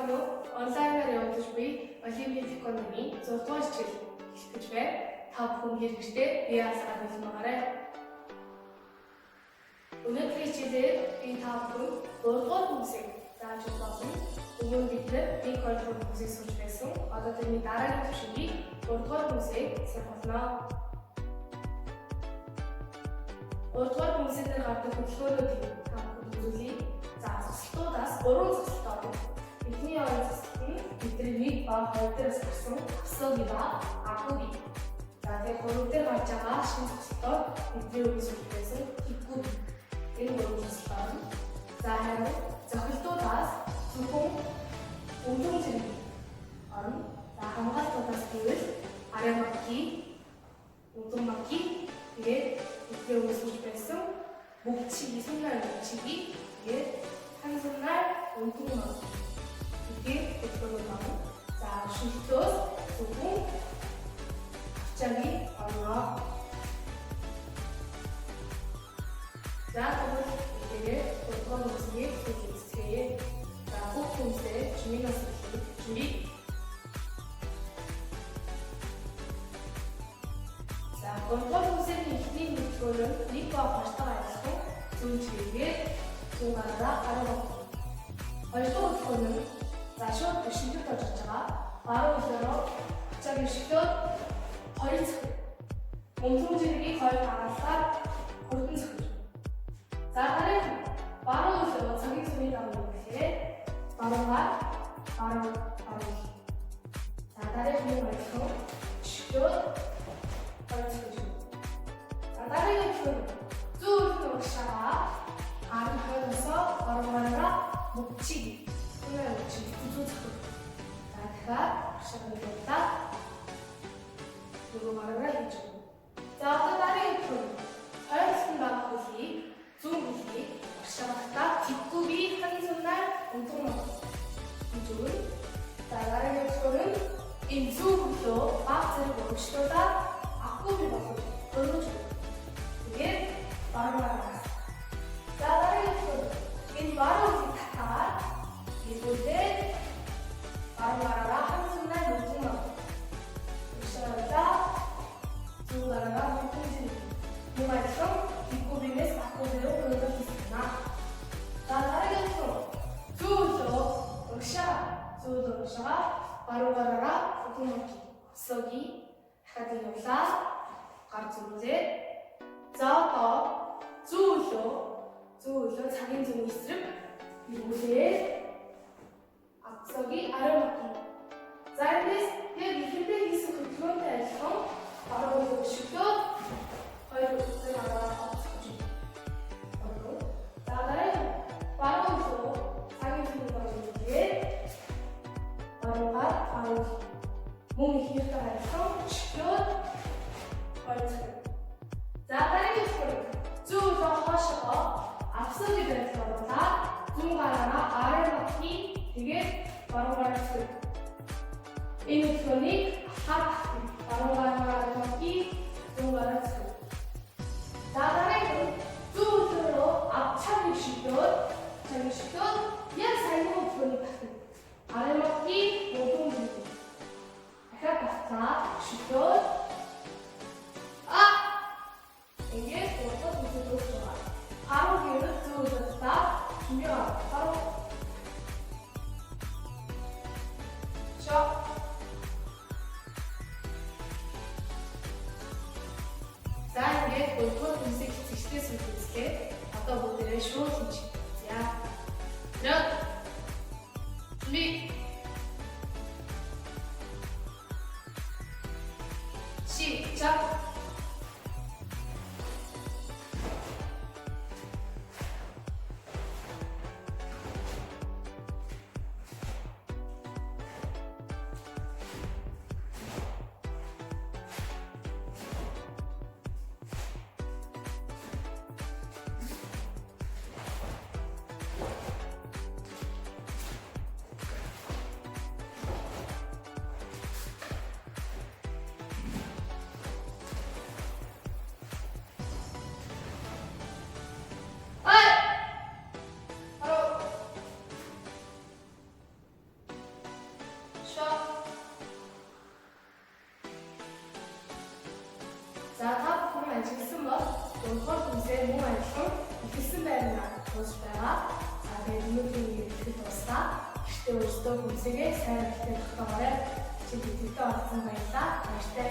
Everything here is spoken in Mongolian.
байна уу? Онлайнаар явуулж буй Олимпийн экономи 6 дугаар хичээл эхлэж байна. Та бүхэн хэрэгжтэй бие даасан хэлмээрээ. Өнөөдрийн хичээлээр би та бүхэн 3 дугаар бүсийг зааж болно. Өмнө бид нэг 2 дугаар бүсийг сурч байсан. Одоо тэрний дараагийн түвшингийг 3 дугаар бүсийг сурах болно. 3 дугаар бүсээр гардаг хөдөлгөөнүүдийг та бүхэн үзүүлье. За, зогсолтуудаас 3 зогсолт орно. Эхний хоёр зогсолт нь бидний нэг ба хоёр дээрээс гарсан авсоги ба агуги. За, тэгээд гурав дээр гарч байгаа шинэ зогсолтоор бидний өмнө сурч байсан хиггуги. Энэ гурван зогсолт орно. За, харин зохилтуудаас зөвхөн өвдөн зэрэг орно. За, хамгаалтуудаас гэвэл арамаки, удумаки, тэгээд бидний өмнө сурч байсан 목치기, 손날 목치기, 이게 한손날 원통만 이게 어떤 거고 자, 쉴도 조금 갑자기 바로 자, 그러면 이게 어떤 모습이 보여줄지 자, 꼭 본세 주민학습 준비 자, 어떤 모습이 있는 거는 리과 바스타가 있어 중지에 중간으로 가려먹고 벌써 그거는 자, 시험 시켰다 줬잖아. 바로 이대로 갑자기 시켰 거의 몸통지르기 거의 나갔다 고른 소리. 자, 다른 바로 이대로 자기 소리라고 이렇게 바로가 바로 자, 다른 분이 말씀 시켰 거의 소리. 자, 다른 분은 쭉 시작하 발을 펴서 바로바로라 목치기 손을 목치기 구조작업 자, 제가 시작하겠다 그리고 바로바로라 해줘 자, 또 다른 분 어렵습니다 보기 둥기 시작하겠다 뒷굽이 한 손날 온통만 이쪽은 자, 다른 분은 인수부터 박스를 먹으시다가 앞굽이 먹고 걸어줘 이게 바로바로라 자, 다른 손, 이 바로 기타가 이곳에 바로바로라 한손날 몸통만 시작하자 두바로라 몸통진 무말성 뒷고비에서 앞고비로 끌어주겠습니다. 자, 다른 손, 두조 럭샤가 바로바로라 몸통먹기 썩이 하든 역사 가르쳐보세 자, 더 주효 작은 종이스럽 이곳에 앞서기 아래맞기 자이레스 여기 힐베기스 그런데에서 바로 보시고 거의 나가 나다른 바로 작은 종이스럽 바로가 바로 몸이 길다해서 시켜 벌써 자, 다른 소리 쭉 하셔서 앞서기 대해서 중간이나 아래바퀴 되게 바로바로 쓰. 이 노트니 바로바로 아래바퀴 중간을 쓰. 나다리는 쭉 앞차기 시켜 얘 살고 노트니 아래바퀴 모든 부분. 아까 시켜 이게 어떤 모습으로 좋아? 바로 기울을 들어오셨다. 준비가 바로 쉬어. 자, 이게 골프 분석 기술을 분석해 어떤 모델을 쉬워 김치야. 그럼 준비 시작. бол 3-р хүмүүсээ мөн аялал ихэлсэн байрнаа дуусч байгаа. Тэгээд өнөөдрийн идэвхтэй дуустаа. Гэхдээ өөрсдөө хүмүүсээ сайн ихтэй тогтоогоорой. Чи бидтэй олсон баярлалаа. Баяртай.